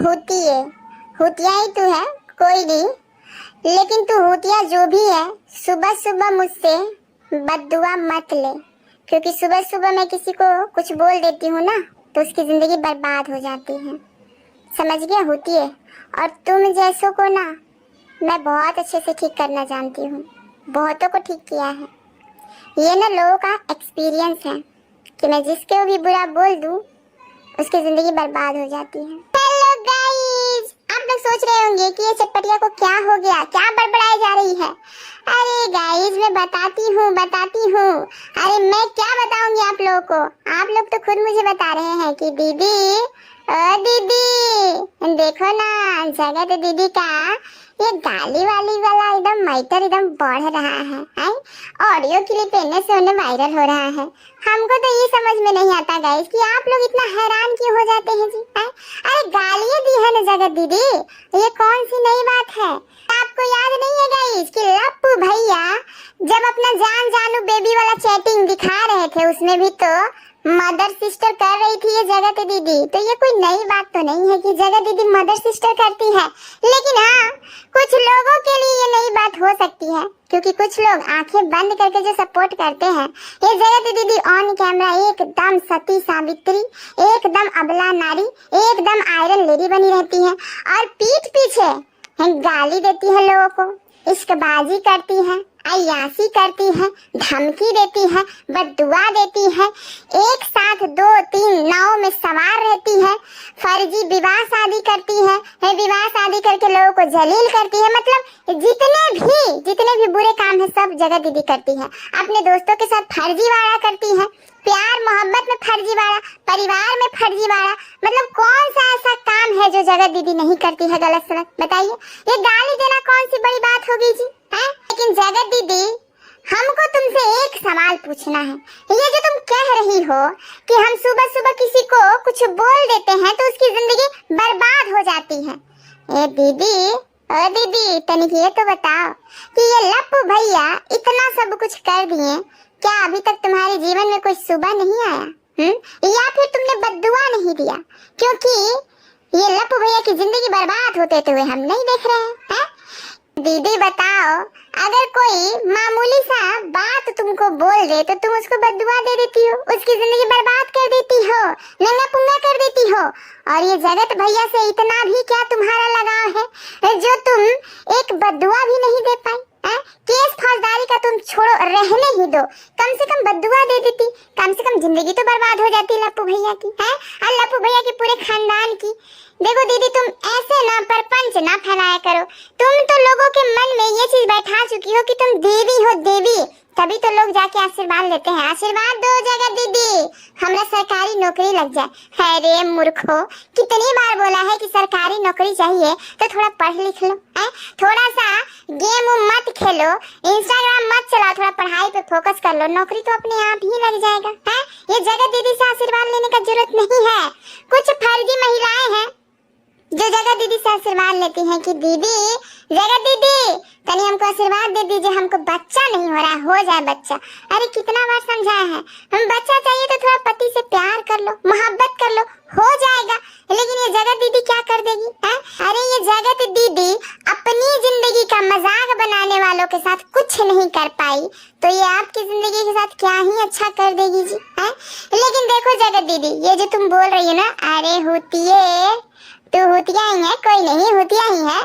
होती है, होतिया ही तू है, कोई नहीं। लेकिन तू होतिया जो भी है, सुबह सुबह मुझसे बद्दुआ मत ले, क्योंकि सुबह सुबह मैं किसी को कुछ बोल देती हूँ ना तो उसकी जिंदगी बर्बाद हो जाती है। समझ गया? होती है। और तुम जैसों को ना मैं बहुत अच्छे से ठीक करना जानती हूँ, बहुतों को ठीक किया है। ये ना लोगों का एक्सपीरियंस है कि मैं जिसके भी बुरा बोल दूँ उसकी जिंदगी बर्बाद हो जाती है। हेलो गाइस, आप लोग सोच रहे होंगे कि ये चटपटिया को क्या हो गया, क्या बड़बड़ाई जा रही है। अरे गाइस, मैं बताती हूँ। अरे मैं क्या बताऊंगी आप लोगों को, आप लोग तो खुद मुझे बता रहे हैं कि दीदी, ओ दीदी देखो ना, जगत दीदी का ये गाली वाली वाला एकदम मैटर एकदम बढ़ रहा है। ऑडियो क्लिप इन्हें से उन्हें वायरल हो रहा है। हमको तो ये समझ में नहीं आता गाइस कि आप लोग इतना हैरान क्यों हो जाते हैं जी। अरे गालियाँ दी है ना जगत दीदी, ये कौन सी नई बात है? आपको याद नहीं है गाइस कि लप्पू भैया जब अपना जान जानू बेबी वाला चैटिंग दिखा रहे थे, उसमें भी तो मदर सिस्टर कर रही थी ये जगत दीदी। तो ये कोई नई बात तो नहीं है कि जगत दीदी मदर सिस्टर करती है, लेकिन हाँ, कुछ लोगों के लिए ये नई बात हो सकती है, क्योंकि कुछ लोग आंखें बंद करके जो सपोर्ट करते हैं, ये जगत दीदी ऑन कैमरा एकदम सती सावित्री, एकदम अबला नारी, एकदम आयरन लेडी बनी रहती है और पीठ पीछे गाली देती है लोगों को, इश्कबाजी करती है, अय्यासी करती है, धमकी देती है, बद्दुआ देती है, एक साथ 2-3 नाव में सवार रहती है, फर्जी विवाह शादी करती है, विवाह शादी करके लोगों को जलील करती है। मतलब जितने भी बुरे काम है सब जगत दीदी करती है। अपने दोस्तों के साथ फर्जीवाड़ा करती है, प्यार मोहब्बत में फर्जीवाड़ा, परिवार में फर्जीवाड़ा। मतलब कौन सा ऐसा काम है जो जगत दीदी नहीं करती है गलत सलत? बताइए, ये गाली देना कौन सी बड़ी बात होगी जी, है? लेकिन जगत दीदी, हमको तुमसे एक सवाल पूछना है। ये जो तुम कह रही हो कि हम सुबह सुबह किसी को कुछ बोल देते हैं तो उसकी जिंदगी बर्बाद हो जाती है, ए दीदी, ओ दीदी तनिक ये तो बताओ कि ये लप्पू भैया इतना सब कुछ कर दिए, क्या अभी तक तुम्हारे जीवन में कोई सुबह नहीं आया? या फिर तुमने बद्दुआ नहीं दिया? क्योंकि ये लप्पू भैया की जिंदगी बर्बाद होते हुए हम नहीं देख रहे हैं। दीदी बताओ, अगर कोई मामूली सा बात तुमको बोल दे तो तुम उसको बद्दुआ दे देती हो, उसकी जिंदगी बर्बाद कर देती हो, नंगा पुंगा कर देती हो। और ये जगत भैया से इतना भी क्या तुम्हारा लगाव है जो तुम एक बद्दुआ भी नहीं दे पाई? केस फौजदारी का तुम छोड़ो, रहने ही दो, कम से कम बद्दुआ दे देती, कम से कम जिंदगी तो बर्बाद हो जाती लप्पू भैया की, है? और लप्पू भैया के पूरे खानदान की। देखो दीदी, तुम ऐसे ना परपंच ना फैलाया करो। तुम तो लोगों के मन में ये चीज बैठा चुकी हो कि तुम देवी हो, देवी, तभी तो लोग जाके आशीर्वाद लेते हैं। आशीर्वाद दो जगत दीदी, हमरा सरकारी नौकरी लग जाए। अरे मूर्खो, कितनी बार बोला है कि सरकारी नौकरी चाहिए तो थोड़ा पढ़ लिख लो, थोड़ा सा गेम मत खेलो, इंस्टाग्राम मत चलाओ, थोड़ा पढ़ाई पे फोकस कर लो, नौकरी तो अपने आप ही लग जाएगा, है? ये जगत दीदी से आशीर्वाद लेने का जरूरत नहीं है। कुछ फर्जी महिलाएं हैं जो जगत दीदी से आशीर्वाद लेती हैं कि दीदी, जगत दीदी तनी हमको आशीर्वाद दे दीजिए, हमको बच्चा नहीं हो रहा, हो जाए बच्चा। अरे कितना बार समझाया है, हम बच्चा चाहिए तो थोड़ा पति से प्यार कर लो, मोहब्बत कर लो, हो जाएगा। लेकिन ये जगत दीदी क्या कर देगी, है? अरे ये जगत दीदी अपनी जिंदगी का मजाक बनाने वालों के साथ कुछ नहीं कर पाई, तो ये आपकी जिंदगी के साथ क्या ही अच्छा कर देगी जी, है? लेकिन देखो जगत दीदी, ये जो तुम बोल रही हो ना, अरे होतिए तो होतिया ही है, कोई नहीं, होतिया ही है।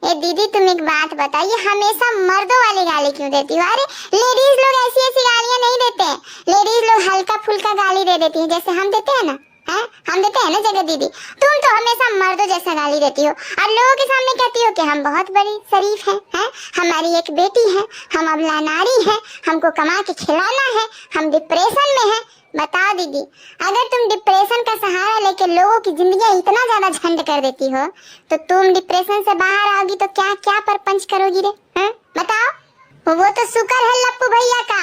ये दीदी तुम एक बात बताओ, ये हमेशा मर्दों वाली गाली क्यों देती हो? अरे लेडीज लोग ऐसी ऐसी गालियां नहीं देते, लेडीज लोग हल्का फुल्का गाली दे देती है, जैसे हम देते हैं ना, है? हम देते हैं ना जगत दीदी। तुम तो हमेशा मर्दों जैसा गाली देती हो और लोगों के सामने कहती हो कि हम बहुत बड़ी शरीफ हैं, है? हमारी एक बेटी है, हम अबला नारी है, हमको कमा के खिलाना है, हम डिप्रेशन में है। बताओ दीदी, अगर तुम डिप्रेशन का सहारा लेके लोगों की जिंदगी इतना ज्यादा झंड कर देती हो, तो तुम डिप्रेशन से बाहर आओगी तो क्या क्या परपंच करोगी रे, हैं? बताओ। वो तो शुक्र है लप्पू भैया का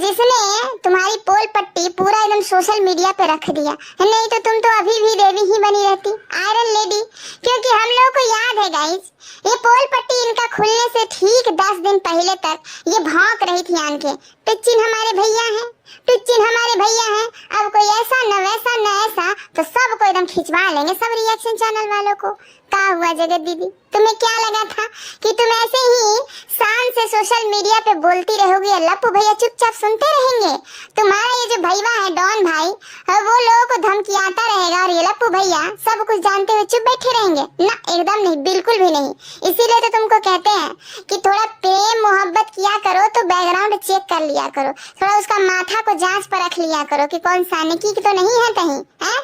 जिसने तुम्हारी पोल पट्टी पूरा एकदम सोशल मीडिया पे रख दिया, नहीं तो तुम तो अभी भी देवी ही बनी रहती, आयरन लेडी। क्योंकि हम लोगों को याद है गाइस, ये पोल पट्टी इनका खुलने से ठीक 10 दिन पहले तक ये भौंक रही थी आन के, पिच्चिन हमारे भैया हैं, टुच्चिन हमारे भैया हैं, अब कोई ऐसा न वैसा न ऐसा तो सबको एकदम खिंचवा लेंगे, सब रिएक्शन चैनल वालों को। क्या हुआ जगत दीदी, तुम्हें क्या लगा था कि तुम ऐसे ही शान से सोशल मीडिया पे बोलती रहोगी और लप्पू भैया चुपचाप सुनते रहेंगे? तुम्हारा ये जो भैया है डॉन भाई, वो लोगों को धमकियाता रहेगा और ये लप्पू भैया सब कुछ जानते हुए चुप बैठे रहेंगे? ना, एकदम नहीं, बिल्कुल भी नहीं। इसीलिए तो तुमको कहते हैं कि थोड़ा प्रेम मोहब्बत किया करो तो बैकग्राउंड चेक कर लिया करो, थोड़ा उसका माथा को जांच पर रख लिया करो कि कौन सानिकी तो नहीं है कहीं, है?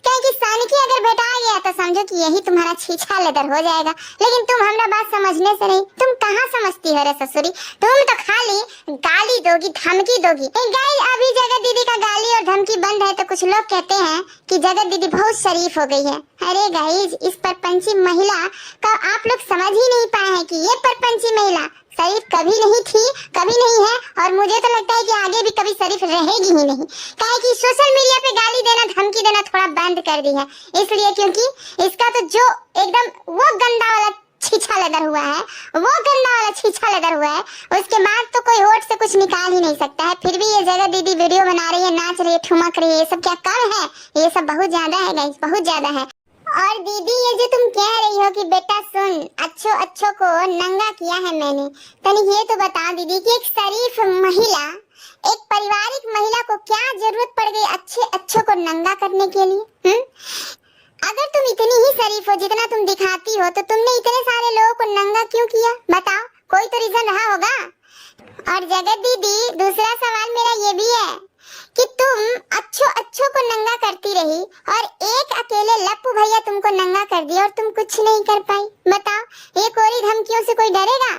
क्योंकि सानिकी अगर बेटा आ गया तो समझो कि यही तुम्हारा छीछा लेदर हो जाएगा। लेकिन तुम हमारा बात समझने से नहीं, तुम कहाँ समझती हो रे ससुरी, तुम तो खाली गाली दोगी, धमकी दोगी। गाइस, अभी जगत दीदी का गाली और धमकी बंद है तो कुछ लोग कहते हैं कि जगत दीदी बहुत शरीफ हो गई है। अरे गाइस, इस परपंची महिला का आप लोग समझ ही नहीं पाए हैं कि ये परपंची महिला शरीफ कभी नहीं थी, कभी नहीं है, और मुझे तो लगता है कि आगे भी कभी शरीफ रहेगी ही नहीं। काहे कि सोशल मीडिया पे गाली देना, धमकी देना थोड़ा बंद कर दी है, इसलिए क्योंकि इसका तो जो एकदम वो गंदा वाला छीछा लेदर हुआ है, वो गंदा वाला छीछा लेदर हुआ है, उसके बाद तो कोई होठ से कुछ निकाल ही नहीं सकता है। फिर भी ये जगत दीदी वीडियो बना रही है, नाच रही है, ठुमक रही है, ये सब क्या कम है? ये सब बहुत ज्यादा है गाइस, बहुत ज्यादा है। और दीदी, ये जो तुम कह रही हो कि बेटा सुन, अच्छों को नंगा किया है मैंने, तनी ये तो बता दीदी कि एक शरीफ महिला, एक पारिवारिक महिला को क्या जरूरत पड़ गई अच्छों को नंगा करने के लिए? अगर तुम इतनी ही शरीफ हो जितना तुम दिखाती हो, तो तुमने इतने सारे लोगों को नंगा क्यों किया? बताओ, कोई तो रीजन रहा होगा। और जगत दीदी, दूसरा सवाल मेरा ये भी है कि तुम अच्छों को नंगा करती रही और एक अकेले लप्पू भैया तुमको नंगा कर दिया और तुम कुछ नहीं कर पाई। बताओ, ये कोरी धमकियों से कोई डरेगा?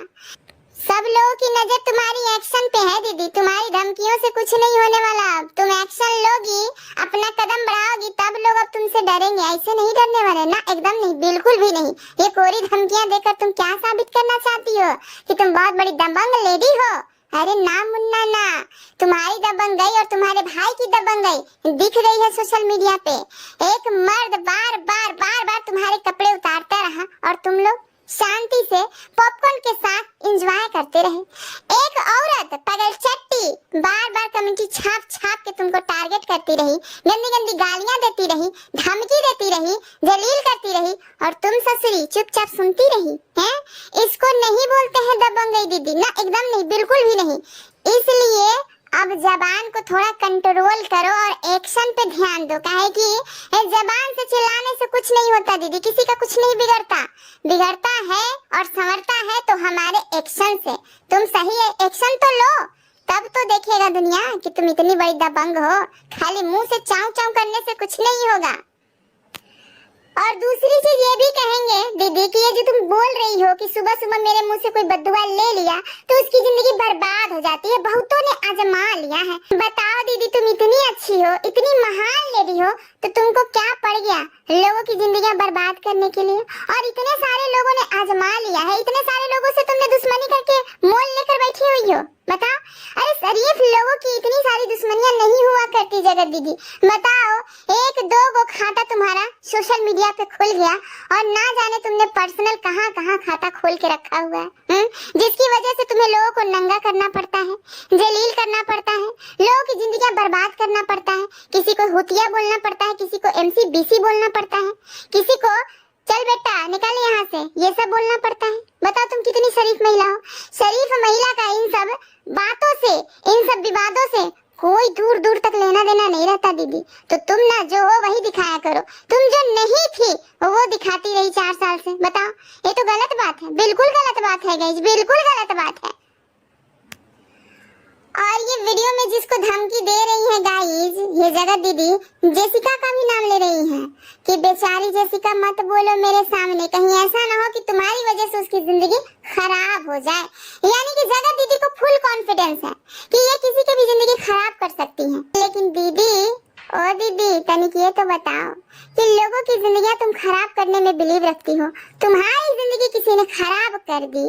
सब लोगों की नजर तुम्हारी एक्शन पे है दीदी, तुम्हारी धमकियों से कुछ नहीं होने वाला। तुम एक्शन लोगी, अपना कदम बढ़ाओगी, तब लोग अब तुमसे डरेंगे, ऐसे नहीं डरने वाले ना, एकदम नहीं, बिल्कुल भी नहीं। ये कोरी धमकियां देकर तुम क्या साबित करना चाहती हो कि तुम बहुत बड़ी दबंग लेडी हो? अरे ना मुन्ना ना, तुम्हारी दबंगई और तुम्हारे भाई की दबंगई दिख रही है सोशल मीडिया पे। एक मर्द बार बार तुम्हारे कपड़े उतारता रहा और तुम लोग शांति से पॉपकॉर्न के साथ एंजॉय करते रहे। एक औरत पगल चट्टी बार कमेंट्री छाप के तुमको टारगेट करती रही, गंदी गालियां देती रही, धमकी देती रही, जलील करती रही, और तुम ससुरी चुपचाप सुनती रही हैं? इसको नहीं बोलते हैं दबंगई दीदी, ना, एकदम नहीं, बिल्कुल भी नहीं। इसलिए अब जबान को थोड़ा कंट्रोल करो और एक्शन पे ध्यान दो। काहे कि जबान से चिल्लाने से कुछ नहीं होता दीदी, किसी का कुछ नहीं बिगड़ता है और संवरता है तो हमारे एक्शन से। तुम सही एक्शन तो लो, तब तो देखेगा दुनिया कि तुम इतनी बड़ी दबंग हो। खाली मुंह से चाव करने से कुछ नहीं होगा। और दूसरी चीज ये भी कहेंगे दीदी कि ये जो तुम बोल रही हो कि सुबह मेरे मुंह से कोई बद्दुआ ले लिया तो उसकी जिंदगी बर्बाद हो जाती है, बहुतों ने आजमा लिया है। बताओ दीदी, तुम इतनी अच्छी हो, इतनी महान लेडी हो, तो तुमको क्या पड़ गया लोगों की जिंदगी बर्बाद करने के लिए? और इतने सारे लोगों ने आजमा लिया है, इतने सारे लोगों से तुमने दुश्मनी करके मोल लेकर बैठी हुई हो। बताओ, अरे शरीफ लोगों की इतनी सारी दुश्मनियां नहीं हुआ करती जगत दीदी। बताओ, एक दो गो खाता तुम्हारा सोशल मीडिया पे खुल गया और ना जाने तुमने पर्सनल कहां खाता खोल के रखा हुआ है, जिसकी वजह से तुम्हें लोगों को नंगा करना पड़ता है, जलील करना पड़ता है, लोगों की जिंदगी बर्बाद करना पड़ता है, किसी को हुतिया बोलना पड़ता है, किसी को MC BC बोलना पड़ता है, किसी को चल बेटा निकल यहाँ से, ये सब बोलना पड़ता है। बताओ, तुम कितनी शरीफ महिला हो। शरीफ महिला का इन सब बातों से, इन सब विवादों से कोई दूर तक लेना देना नहीं रहता दीदी। तो तुम ना जो हो वही दिखाया करो, तुम जो नहीं थी वो दिखाती रही 4 साल से। बताओ, ये तो गलत बात है, बिल्कुल गलत बात है गाइस, बिल्कुल गलत बात है। और ये वीडियो में जिसको धमकी दे रही है गाइस, ये जगत दीदी जेसिका का भी नाम ले रही है कि बेचारी जेसिका मत बोलो मेरे सामने, कहीं ऐसा ना हो कि तुम्हारी वजह से उसकी जिंदगी खराब हो जाए। यानी कि जगत दीदी को फुल कॉन्फिडेंस है कि ये किसी की भी जिंदगी खराब कर सकती है। लेकिन दीदी, ओ दीदी, तनिक ये तो बताओ कि लोगों की जिंदगी तुम खराब करने में बिलीव रखती हो, तुम्हारी जिंदगी किसी ने खराब कर दी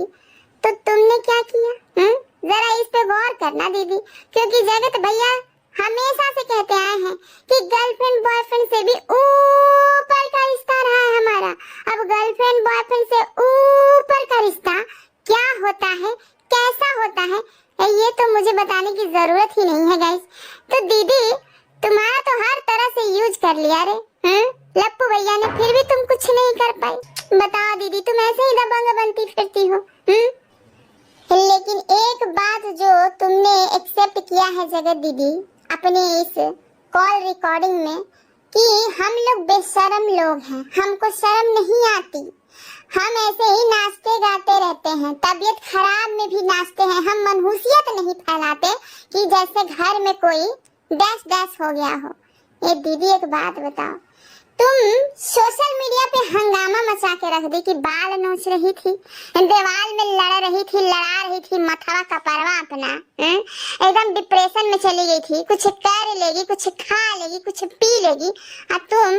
तो तुमने क्या किया? जरा इस पे गौर करना दीदी, क्योंकि जगत भैया हमेशा से कहते आए हैं कि गर्लफ्रेंड बॉयफ्रेंड से भी ऊपर का रिश्ता रहा है हमारा। अब गर्लफ्रेंड बॉयफ्रेंड से ऊपर का रिश्ता क्या होता है, कैसा होता है, ये तो मुझे बताने की जरूरत ही नहीं है गाइस। कर पाई। बताओ दीदी, तुम ऐसे ही दबंग बनती फिरती हो। लेकिन एक बात जो तुमने एक्सेप्ट किया है जगत दीदी अपने इस कॉल रिकॉर्डिंग में, कि हम लोग बेशर्म लोग हैं, हमको शर्म नहीं आती, हम ऐसे ही नाचते गाते रहते हैं, तबीयत खराब में भी नाचते हैं, हम मनहूसियत नहीं फैलाते कि जैसे घर में कोई डैश डैश हो गया हो। ये दीदी एक बात बताओ, तुम सोशल मीडिया पे हंगामा मचा के रख दी कि बाल नोच रही थी, दीवार में लड़ा रही थी मथवा कपड़वा अपना, एकदम डिप्रेशन में चली गई थी, कुछ कर लेगी, कुछ खा लेगी, कुछ पी लेगी, और तुम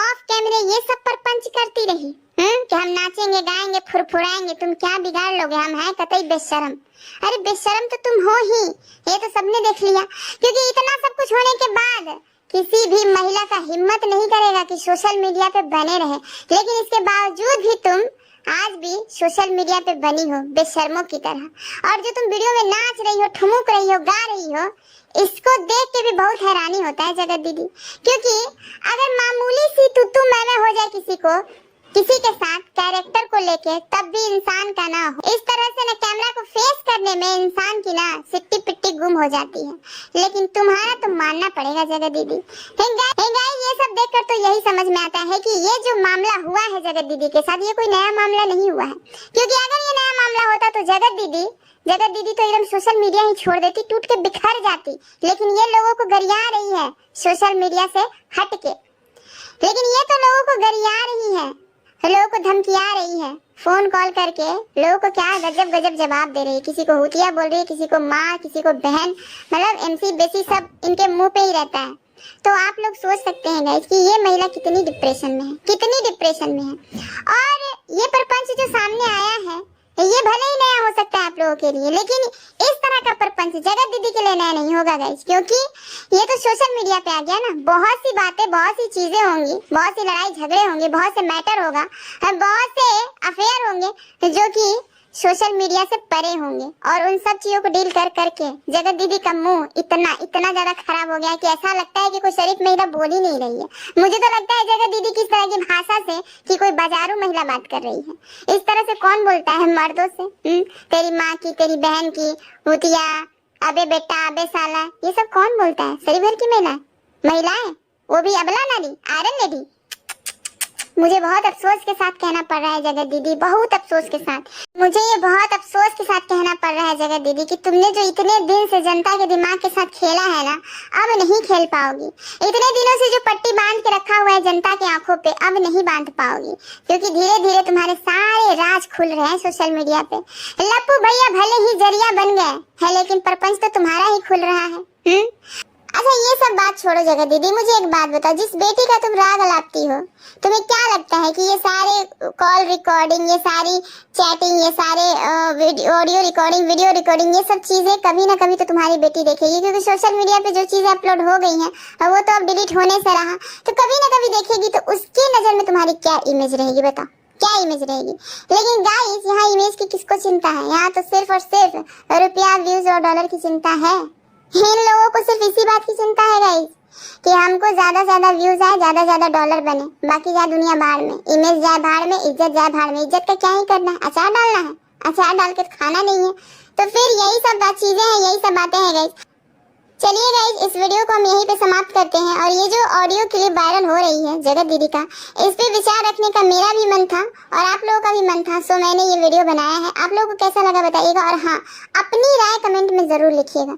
ऑफ कैमरे ये सब परपंच करती रही कि हम नाचेंगे गाएंगे फुरफुराएंगे, तुम क्या बिगाड़ लोगे, हम हैं कतई बेशरम। अरे बेशरम तो तुम हो ही, ये तो सबने देख लिया, क्योंकि इतना सब कुछ होने के बाद किसी भी महिला का हिम्मत नहीं करेगा कि सोशल मीडिया पे बने रहे, लेकिन इसके बावजूद भी तुम आज भी सोशल मीडिया पे बनी हो बेशर्मों की तरह। और जो तुम वीडियो में नाच रही हो, ठुमुक रही हो, गा रही हो, इसको देख के भी बहुत हैरानी होता है जगत दीदी, क्योंकि अगर मामूली सी तू मैं हो जाए किसी के साथ कैरेक्टर को लेके, तब भी इंसान का ना हो। इस तरह से ना कैमरा को फेस करने में इंसान की ना सिट्टी पिट्टी गुम हो जाती है, लेकिन तुम्हारा तो मानना पड़ेगा जगत दीदी। ये सब देखकर तो यही समझ में आता है कि ये जो मामला हुआ है जगत दीदी के साथ, ये कोई नया मामला नहीं हुआ है, क्योंकि अगर ये नया मामला होता तो जगत दीदी तो एकदम सोशल मीडिया ही छोड़ देती, टूट के बिखर जाती। लेकिन ये लोगों को गरिया रही है सोशल मीडिया से हट के, लेकिन ये तो लोगों को गरिया रही है, लोगों को धमकिया रही है, फोन कॉल करके लोगों को क्या गजब जवाब दे रही है, किसी को हुतिया बोल रही है, किसी को माँ, किसी को बहन, मतलब एमसी बेसी सब इनके मुंह पे ही रहता है। तो आप लोग सोच सकते हैं गाइस कि ये महिला कितनी डिप्रेशन में है, और ये प्रपंच जो सामने आया है ये भले ही नया हो सकता है आप लोगों के लिए, लेकिन इस तरह का प्रपंच जगत दीदी के लिए नया नहीं होगा गाइस, क्योंकि ये तो सोशल मीडिया पे आ गया ना। बहुत सी बातें, बहुत सी चीजें होंगी, बहुत सी लड़ाई झगड़े होंगे, बहुत से मैटर होगा, बहुत से अफेयर होंगे जो कि सोशल मीडिया से परे होंगे, और उन सब चीजों को डील कर करके जगत दीदी का मुंह इतना ज्यादा खराब हो गया है कि ऐसा लगता है कि कोई शरीफ महिला बोल ही नहीं रही है। मुझे तो लगता है जगत दीदी किस तरह की भाषा से कि कोई बाजारू महिला बात कर रही है। इस तरह से कौन बोलता है मर्दों से, तेरी माँ की, तेरी बहन की, हुतिया, अबे बेटा, अबे साला, ये सब कौन बोलता है? शरीफ घर की महिलाएं, वो भी अबला नारी, आयरन लेडी। मुझे बहुत अफसोस के साथ कहना पड़ रहा है जगत दीदी, बहुत अफसोस के साथ मुझे ये बहुत अफसोस के साथ कहना पड़ रहा है जगत दीदी कि तुमने जो इतने दिन से जनता के दिमाग के साथ खेला है ना, अब नहीं खेल पाओगी। इतने दिनों से जो पट्टी बांध के रखा हुआ है जनता की आंखों पे, अब नहीं बांध पाओगी, क्योंकि धीरे धीरे तुम्हारे सारे राज खुल रहे हैं सोशल मीडिया पे। लप्पू भैया भले ही जरिया बन गए हैं, लेकिन प्रपंच तो तुम्हारा ही खुल रहा है। अच्छा ये सब बात छोड़ो जगत दीदी, मुझे एक बात बताओ, जिस बेटी का तुम राग लापती हो, तुम्हें क्या लगता है कि ये सारे कॉल रिकॉर्डिंग, ये सारी चैटिंग, ये सारे ऑडियो रिकॉर्डिंग, वीडियो रिकॉर्डिंग, ये सब चीजें कभी ना कभी तो तुम्हारी बेटी देखेगी, क्योंकि सोशल मीडिया पे जो चीजें अपलोड हो गई हैं वो तो अब डिलीट होने से रहा, तो कभी ना कभी देखेगी, तो उसकी नजर में तुम्हारी क्या इमेज रहेगी? बताओ क्या इमेज रहेगी? लेकिन गाइस यहाँ इमेज की किसको चिंता है? यहाँ तो सिर्फ और सिर्फ रुपया, व्यूज और डॉलर की चिंता है। इन लोगों को सिर्फ इसी बात की चिंता है गाइस कि हमको ज्यादा व्यूज आए, ज्यादा डॉलर बने, बाकी जाए दुनिया भाड़ में, इमेज जाए भाड़ में, इज्जत जाए भाड़ में। इज्जत का क्या ही करना है? अचार डालना है, अचार डाल के खाना नहीं है। तो फिर यही सब चीजें हैं, यही सब बातें हैं गाइस। चलिए गाइस, इस वीडियो को हम यहीं पे समाप्त करते हैं, और ये जो ऑडियो क्लिप वायरल हो रही है जगत दीदी का, इस पे विचार रखने का मेरा भी मन था और आप लोगों का भी मन था, सो मैंने ये वीडियो बनाया है। आप लोगों को कैसा लगा बताइएगा, और हाँ, अपनी राय कमेंट में जरूर लिखिएगा।